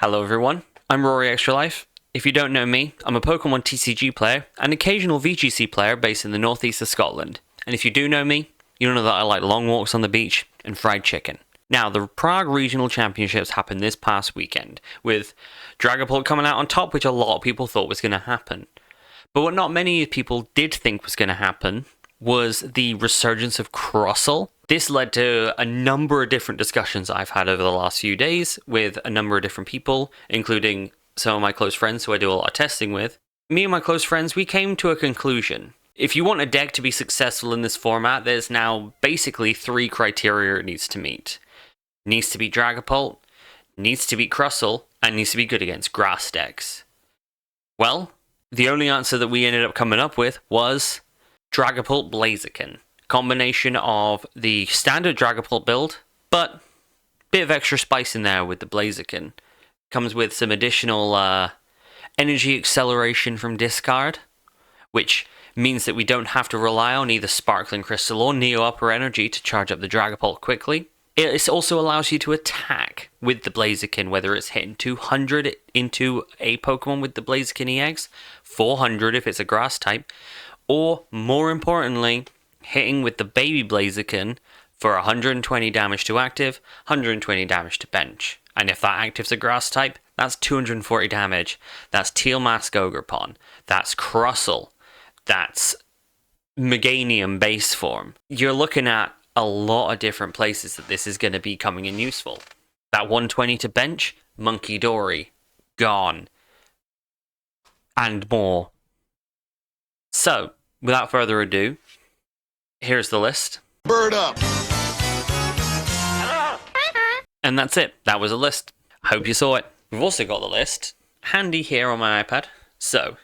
Hello everyone, I'm Rory Extra Life. If you don't know me, I'm a Pokemon TCG player and occasional VGC player based in the northeast of Scotland. And if you do know me, you know that I like long walks on the beach and fried chicken. Now, the Prague Regional Championships happened this past weekend, with Dragapult coming out on top, which a lot of people thought was going to happen. But what not many people did think was going to happen was the resurgence of Crustle. This led to a number of different discussions I've had over the last few days with a number of different people, including some of my close friends who I do a lot of testing with. Me and my close friends, we came to a conclusion. If you want a deck to be successful in this format, there's now basically 3 criteria it needs to meet. It needs to be Dragapult, needs to be Crustle, and needs to be good against grass decks. Well, the only answer that we ended up coming up with was Dragapult Blaziken. Combination of the standard Dragapult build, but a bit of extra spice in there with the Blaziken. Comes with some additional energy acceleration from discard, which means that we don't have to rely on either Sparkling Crystal or Neo Upper Energy to charge up the Dragapult quickly. It also allows you to attack with the Blaziken, whether it's hitting 200 into a Pokemon with the Blaziken EX, 400 if it's a grass type, or more importantly, hitting with the baby Blaziken for 120 damage to active, 120 damage to bench. And if that active's a grass type, that's 240 damage. That's Teal Mask Ogerpon. That's Crustle. That's Meganium base form. You're looking at a lot of different places that this is going to be coming in useful. That 120 to bench, Monkey Dory, gone. And more. So, without further ado, here's the list. Bird up! And that's it. That was a list. Hope you saw it. We've also got the list handy here on my iPad. So,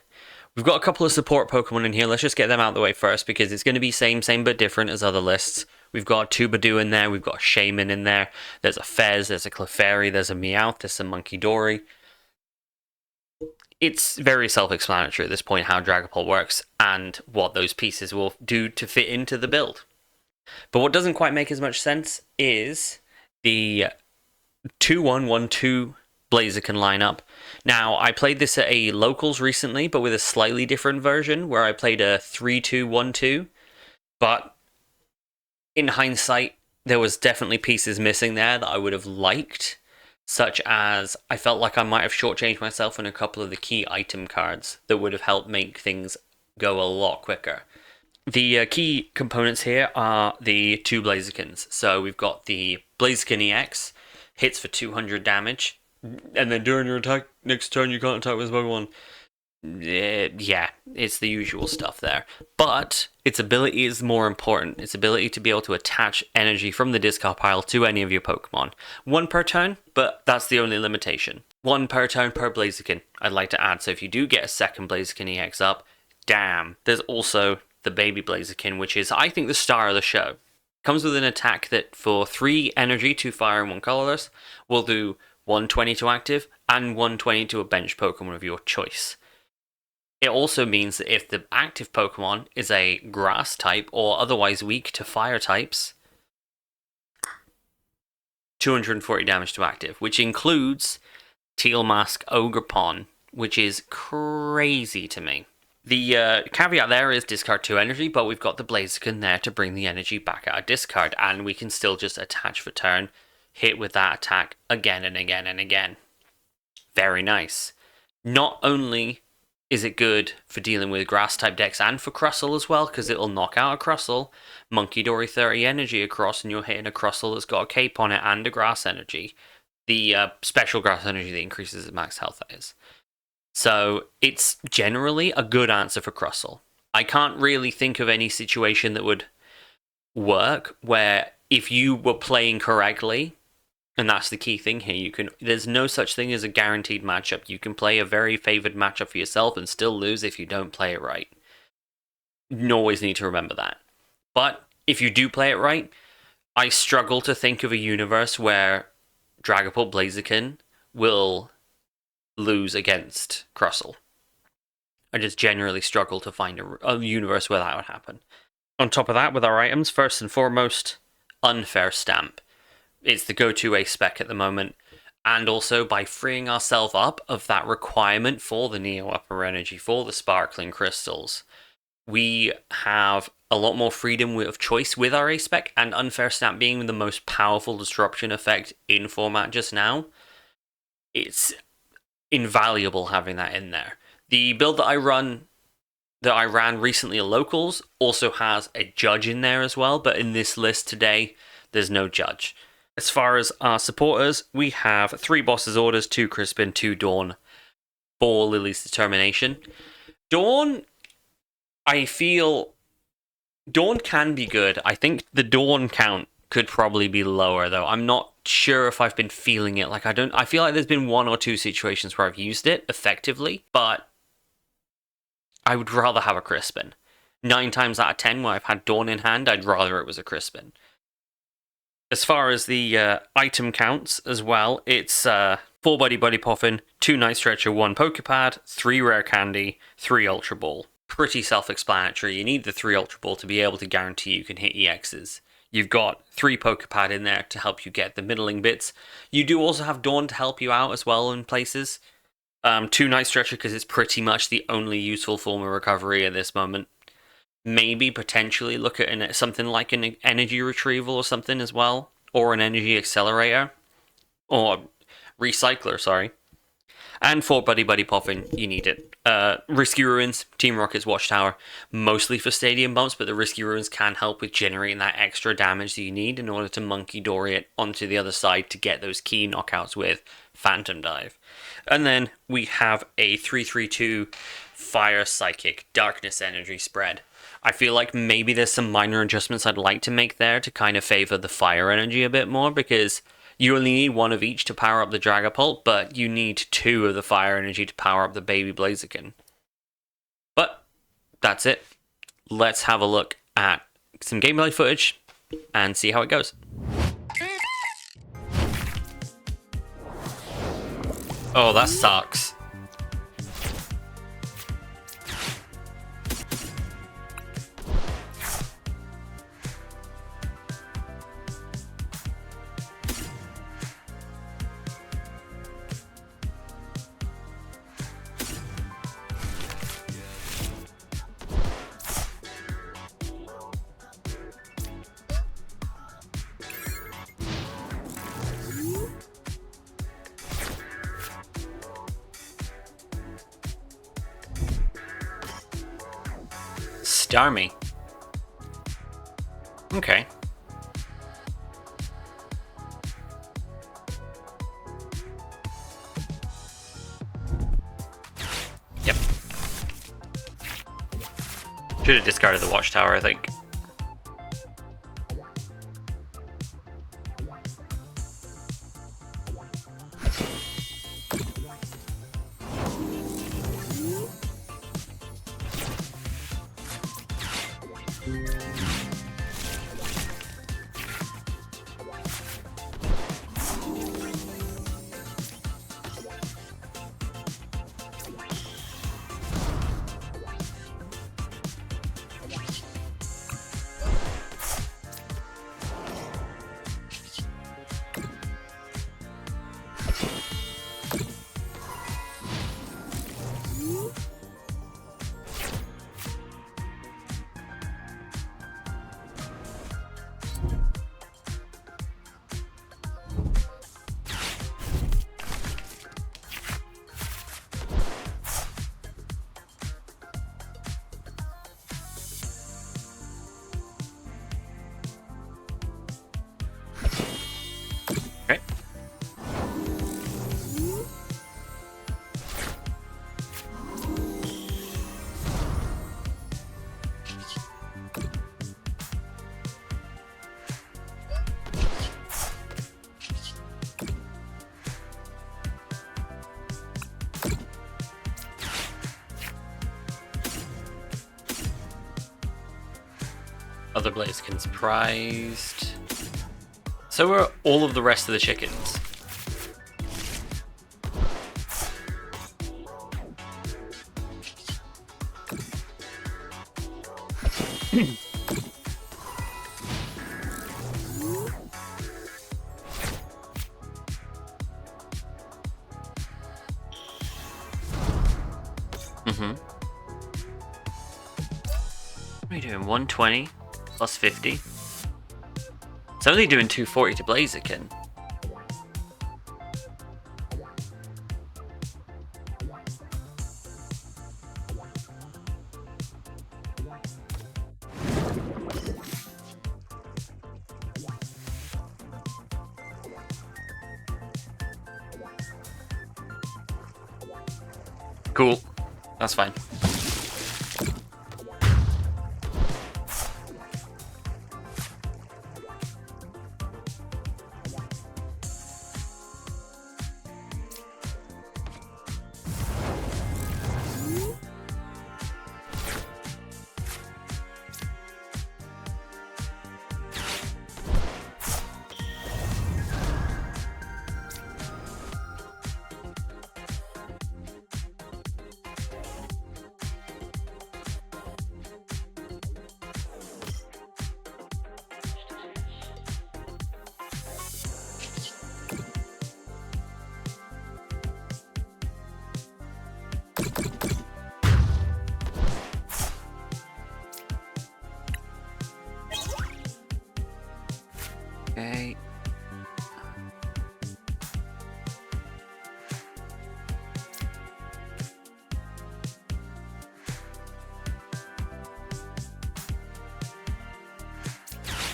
we've got a couple of support Pokemon in here. Let's just get them out of the way first because it's going to be same but different as other lists. We've got a Tubadoo in there. We've got a Shaman in there. There's a Fez. There's a Clefairy. There's a Meowth. There's a Monkey Dory. It's very self-explanatory at this point how Dragapult works and what those pieces will do to fit into the build. But what doesn't quite make as much sense is the 2-1-1-2 Blaziken lineup. Now, I played this at a locals recently, but with a slightly different version where I played a 3-2-1-2. But in hindsight, there was definitely pieces missing there that I would have liked. Such as, I felt like I might have shortchanged myself in a couple of the key item cards that would have helped make things go a lot quicker. The key components here are the 2 Blazikens. So we've got the Blaziken EX, hits for 200 damage, and then during your attack next turn you can't attack with this Pokemon. Yeah, it's the usual stuff there. But its ability is more important. Its ability to be able to attach energy from the discard pile to any of your Pokemon. 1 per turn, but that's the only limitation. 1 per turn per Blaziken, I'd like to add. So if you do get a second Blaziken EX up, damn. There's also the baby Blaziken, which is, I think, the star of the show. Comes with an attack that for 3 energy, 2 fire, and 1 colorless, will do 120 to active and 120 to a bench Pokemon of your choice. It also means that if the active Pokemon is a grass type or otherwise weak to fire types, 240 damage to active, which includes Teal Mask Ogerpon, which is crazy to me. The caveat there is discard 2 energy, but we've got the Blaziken there to bring the energy back out of discard, and we can still just attach for turn, hit with that attack again and again and again. Very nice. Not only is it good for dealing with grass-type decks and for Crustle as well, because it'll knock out a Crustle, Monkey Dory 30 energy across, and you're hitting a Crustle that's got a cape on it and a grass energy. The special grass energy that increases its max health, that is. So it's generally a good answer for Crustle. I can't really think of any situation that would work where if you were playing correctly, and that's the key thing here. There's no such thing as a guaranteed matchup. You can play a very favored matchup for yourself and still lose if you don't play it right. You always need to remember that. But if you do play it right, I struggle to think of a universe where Dragapult Blaziken will lose against Crustle. I just generally struggle to find a universe where that would happen. On top of that, with our items, first and foremost, Unfair Stamp. It's the go-to ace spec at the moment, and also by freeing ourselves up of that requirement for the Neo Upper Energy, for the Sparkling Crystals, we have a lot more freedom of choice with our A-Spec, and Unfair Snap being the most powerful disruption effect in format just now, it's invaluable having that in there. The build that I ran recently at Locals also has a Judge in there as well, but in this list today, there's no Judge. As far as our supporters, we have 3 Boss's Orders, 2 Crispin, 2 Dawn, 4 Lily's Determination. Dawn, I feel... Dawn can be good. I think the Dawn count could probably be lower, though. I'm not sure if I've been feeling it. I feel like there's been 1 or 2 situations where I've used it effectively, but I would rather have a Crispin. 9 times out of 10 where I've had Dawn in hand, I'd rather it was a Crispin. As far as the item counts as well, it's 4 Buddy Buddy Poffin, 2 Night Stretcher, 1 Pokepad, 3 Rare Candy, 3 Ultra Ball. Pretty self-explanatory. You need the 3 Ultra Ball to be able to guarantee you can hit EXs. You've got 3 Pokepad in there to help you get the middling bits. You do also have Dawn to help you out as well in places. 2 Night Stretcher because it's pretty much the only useful form of recovery at this moment. Maybe potentially look at something like an energy retrieval or something as well, or an energy accelerator, or recycler, sorry. And for Buddy Buddy Poffin, you need it. Risky Ruins, Team Rocket's Watchtower, mostly for stadium bumps, but the Risky Ruins can help with generating that extra damage that you need in order to Monkey Dory it onto the other side to get those key knockouts with Phantom Dive. And then we have a 3/3/2 Fire Psychic Darkness Energy spread. I feel like maybe there's some minor adjustments I'd like to make there to kind of favor the fire energy a bit more, because you only need 1 of each to power up the Dragapult, but you need 2 of the fire energy to power up the baby Blaziken. But that's it. Let's have a look at some gameplay footage and see how it goes. Oh, that sucks. Starmie. Okay. Yep. Should have discarded the Watchtower, I think. Okay. Other Blazikens prized. So are all of the rest of the chickens. What are you doing? 120 plus 50. It's only doing 240 to Blaziken. Cool. That's fine. Okay.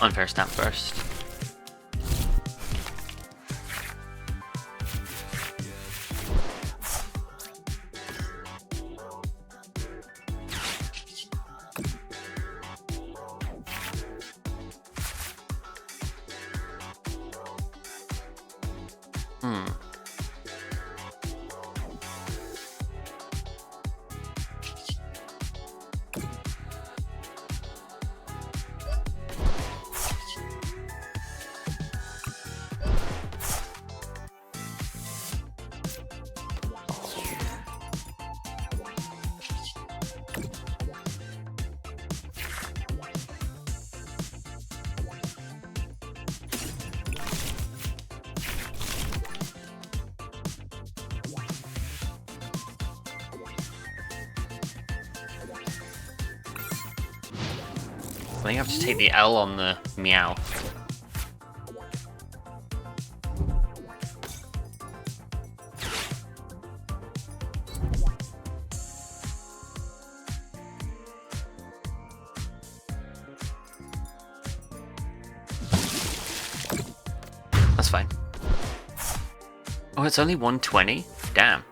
Unfair snap first. I think I have to take the L on the meow. That's fine. Oh, it's only 120? Damn.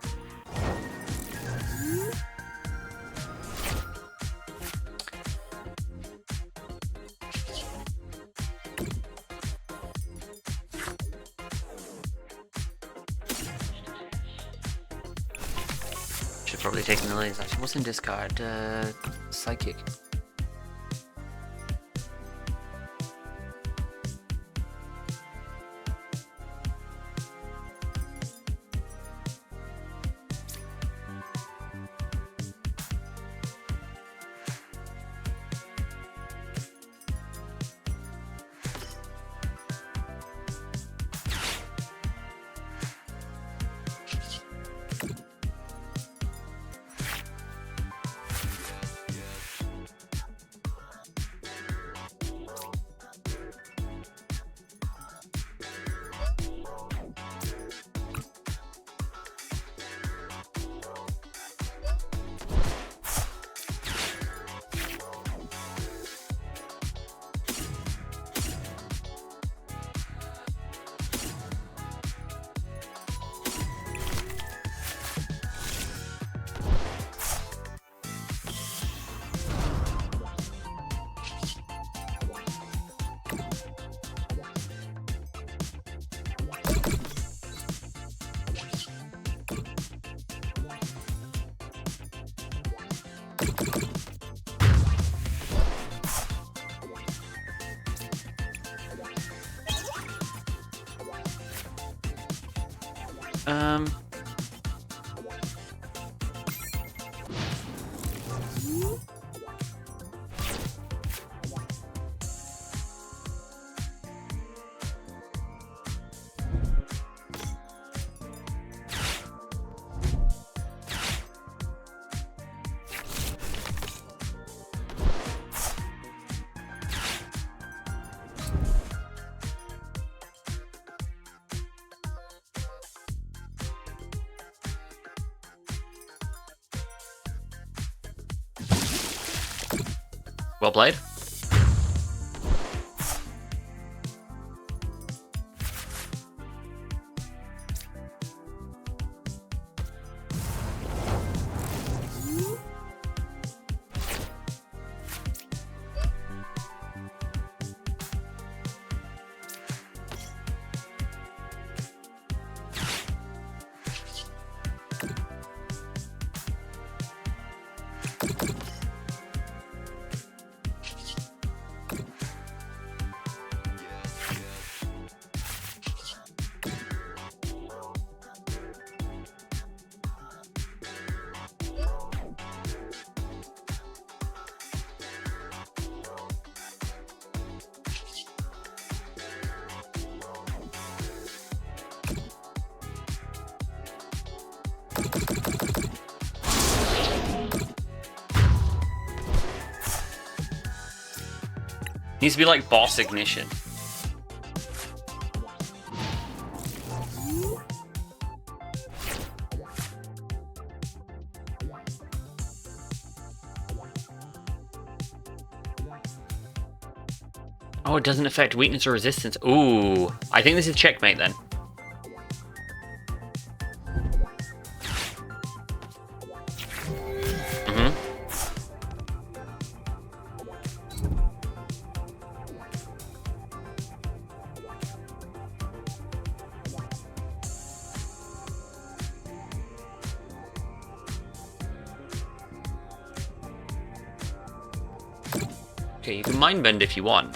Probably taking the lead. Actually, what's in discard? Psychic. Well played. Needs to be like boss ignition. Oh, it doesn't affect weakness or resistance. Ooh, I think this is checkmate then. Okay, you can mind bend if you want.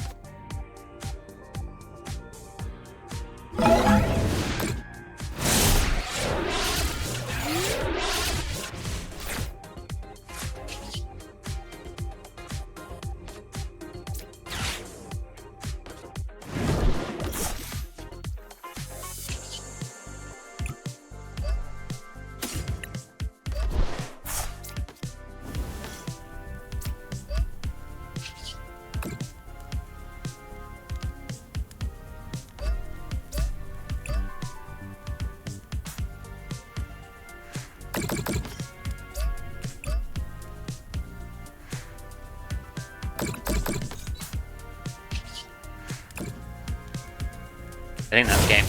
I think that's game.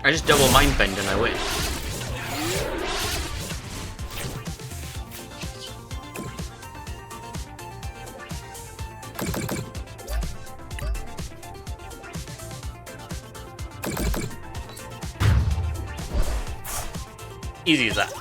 I just double mind bend and I win. Easy as that.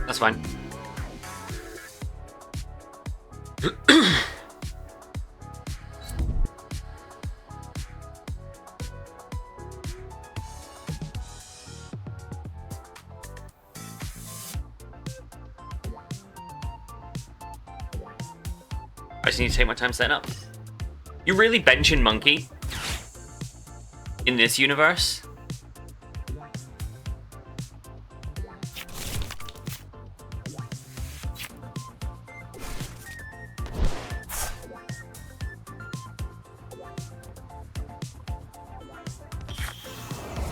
That's fine. I just need to take my time setting up. You really benching Monkey in this universe?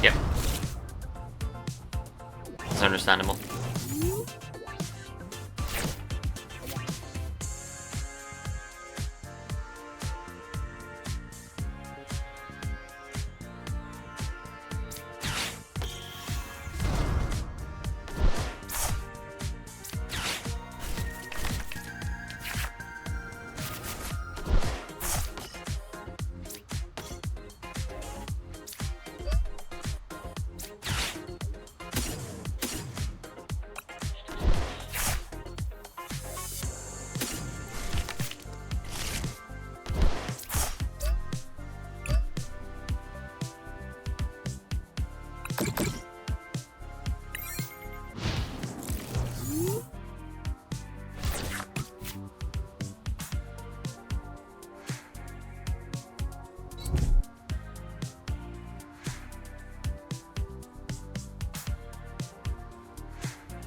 Yep. It's understandable.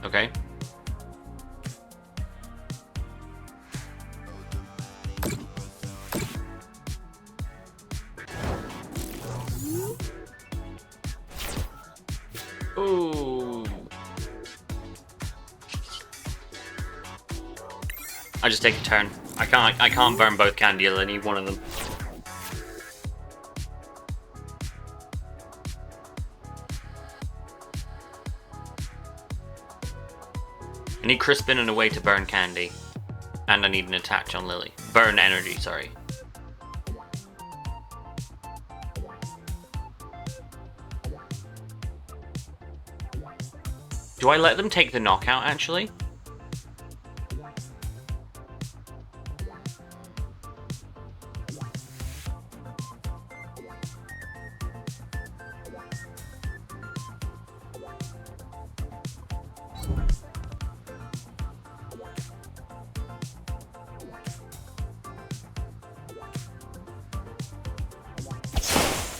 Okay. Ooh. I just take a turn. I can't burn both candies. I need one of them. I need Crispin and a way to burn candy. And I need an attach on Lily. Burn energy, sorry. Do I let them take the knockout, actually?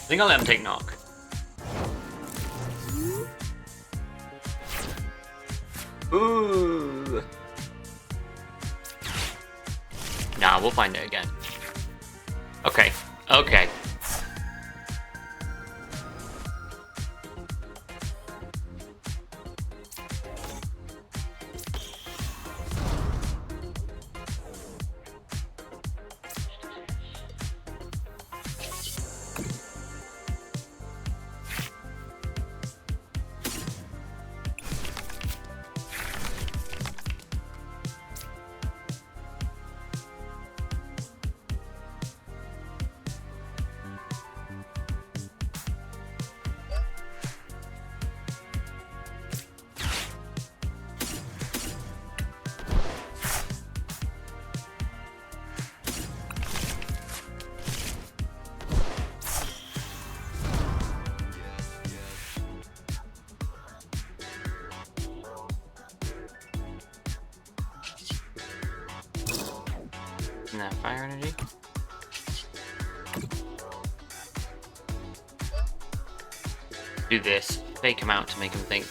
I think I'll let him take knock. Ooh. Nah, we'll find it again. Okay. Okay. Isn't that fire energy? Do this. Fake him out to make him think.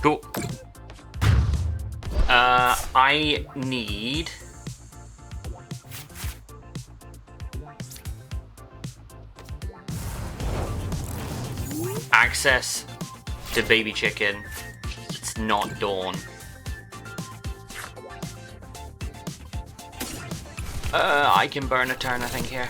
Cool. I need... access to baby chicken. It's not Dawn. I can burn a turn, I think, here.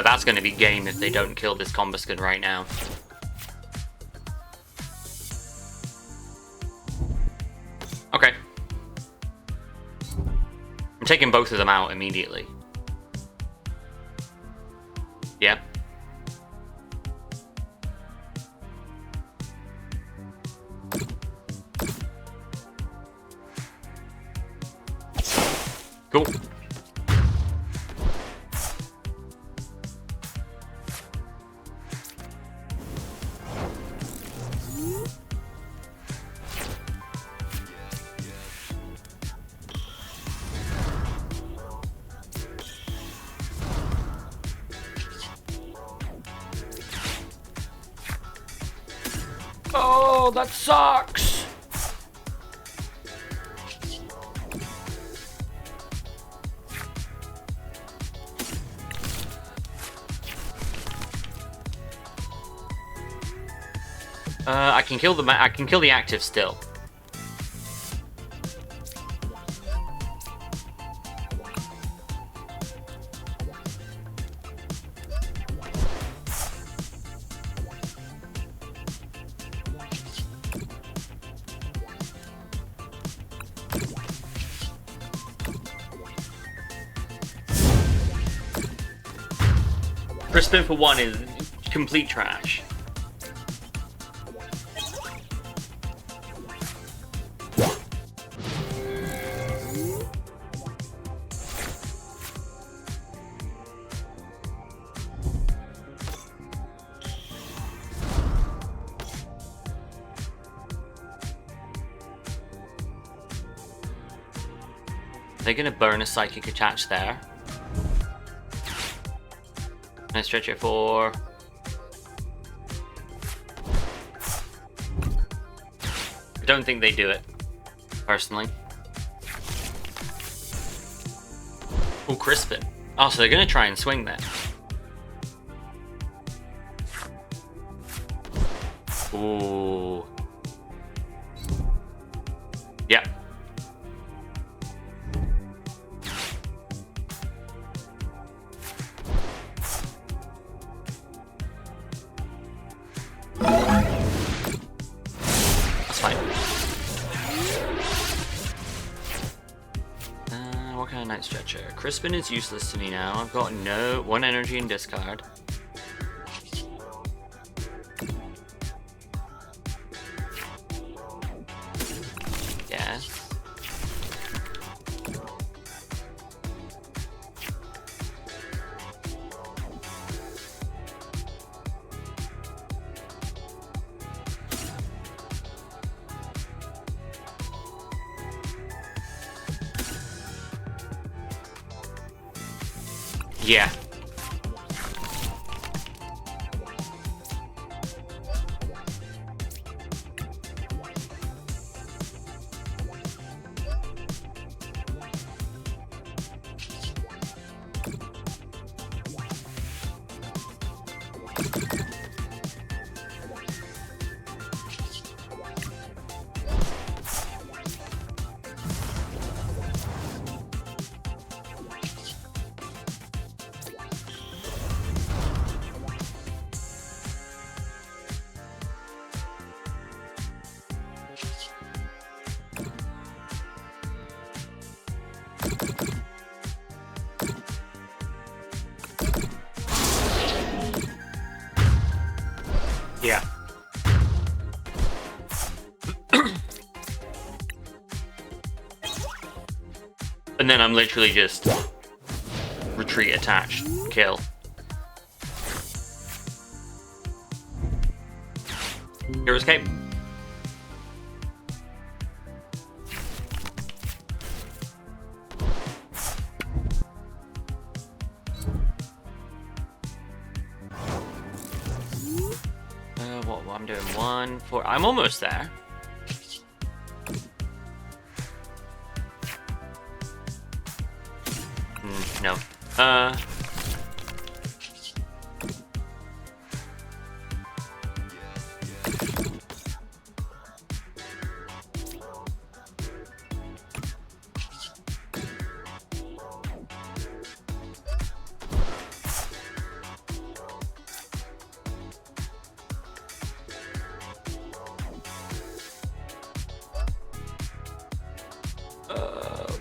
That's going to be game if they don't kill this Combusken right now. Okay. I'm taking both of them out immediately. Yeah. Cool. Oh, that sucks! I can kill the active still. Crispin for 1 is complete trash. They're gonna burn a psychic attach there. And stretch it for... I don't think they do it, personally. Oh, Crispin. Oh, so they're gonna try and swing then. Ooh. Yep. That's fine. What kind of Night Stretcher? Crispin is useless to me now. I've got no 1 energy and discard. Yes. Yeah. Yeah. And then I'm literally just retreat, attach, kill. Hero escape. What I'm doing 1, 4. I'm almost there. No.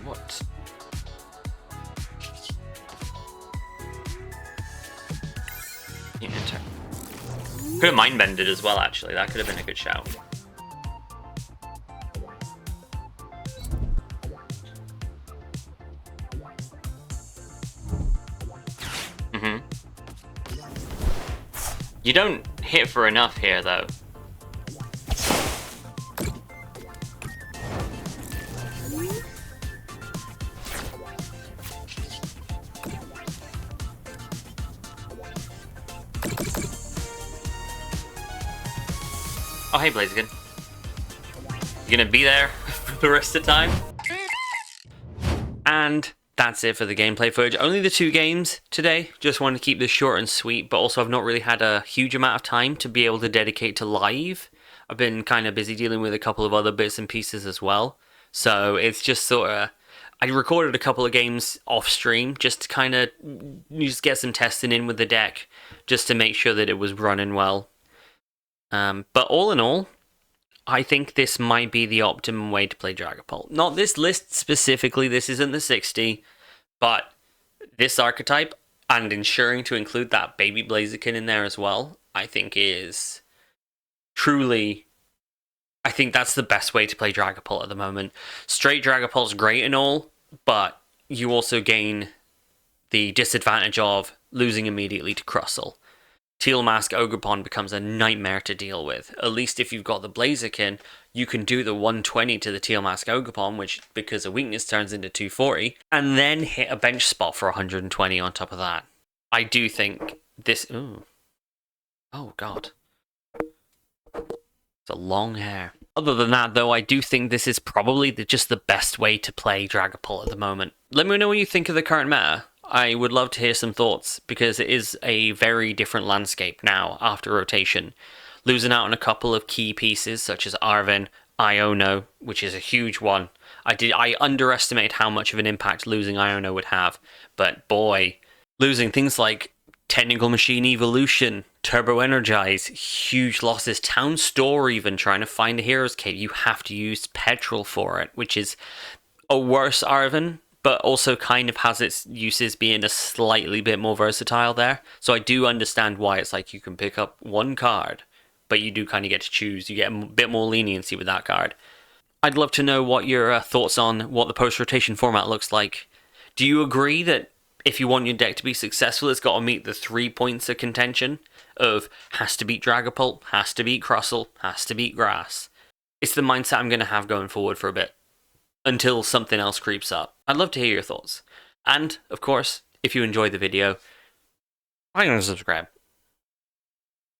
What? Yeah, could have mind bended as well, actually. That could have been a good shout. You don't hit for enough here, though. Oh, hey, Blaziken. You gonna be there for the rest of the time? And that's it for the gameplay footage. Only the 2 games today. Just wanted to keep this short and sweet, but also I've not really had a huge amount of time to be able to dedicate to live. I've been kind of busy dealing with a couple of other bits and pieces as well. So it's just sort of... I recorded a couple of games off stream just to kind of just get some testing in with the deck, just to make sure that it was running well. But all in all, I think this might be the optimum way to play Dragapult. Not this list specifically, this isn't the 60, but this archetype, And ensuring to include that baby Blaziken in there as well, I think is truly... I think that's the best way to play Dragapult at the moment. Straight Dragapult's great and all, but you also gain the disadvantage of losing immediately to Crustle. Teal Mask Ogerpon becomes a nightmare to deal with. At least if you've got the Blaziken, you can do the 120 to the Teal Mask Ogerpon, which, because of weakness, turns into 240, and then hit a bench spot for 120 on top of that. I do think this... Ooh. Oh, God. It's a long hair. Other than that, though, I do think this is probably just the best way to play Dragapult at the moment. Let me know what you think of the current meta. I would love to hear some thoughts, because it is a very different landscape now after rotation. Losing out on a couple of key pieces, such as Arven, Iono, which is a huge one. I underestimated how much of an impact losing Iono would have, but boy, losing things like Technical Machine Evolution, Turbo Energize, huge losses. Town Store even, trying to find a Hero's Cave, you have to use Petrol for it, which is a worse Arven, but also kind of has its uses being a slightly bit more versatile there. So I do understand why it's like you can pick up one card, but you do kind of get to choose. You get a bit more leniency with that card. I'd love to know what your thoughts on what the post-rotation format looks like. Do you agree that if you want your deck to be successful, it's got to meet the 3 points of contention of has to beat Dragapult, has to beat Crustle, has to beat Grass? It's the mindset I'm going to have going forward for a bit, until something else creeps up. I'd love to hear your thoughts. And, of course, if you enjoyed the video, like and subscribe.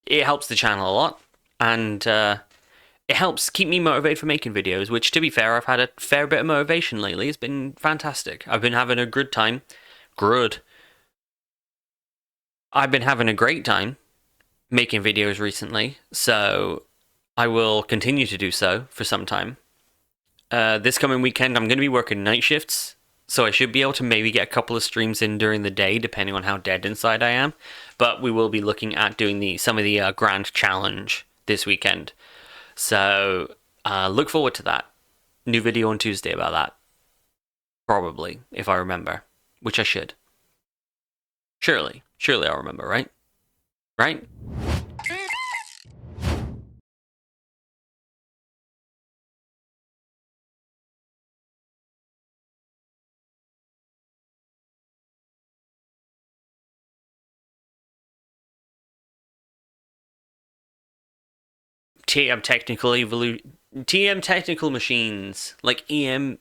It helps the channel a lot, and it helps keep me motivated for making videos, which, to be fair, I've had a fair bit of motivation lately. It's been fantastic. I've been having a good time. I've been having a great time making videos recently, so I will continue to do so for some time. This coming weekend, I'm going to be working night shifts, so I should be able to maybe get a couple of streams in during the day, depending on how dead inside I am. But we will be looking at doing some of the Grand Challenge this weekend. So look forward to that. New video on Tuesday about that. Probably, if I remember. Which I should. Surely I'll remember, right? Right? TM Technical Machines, like EM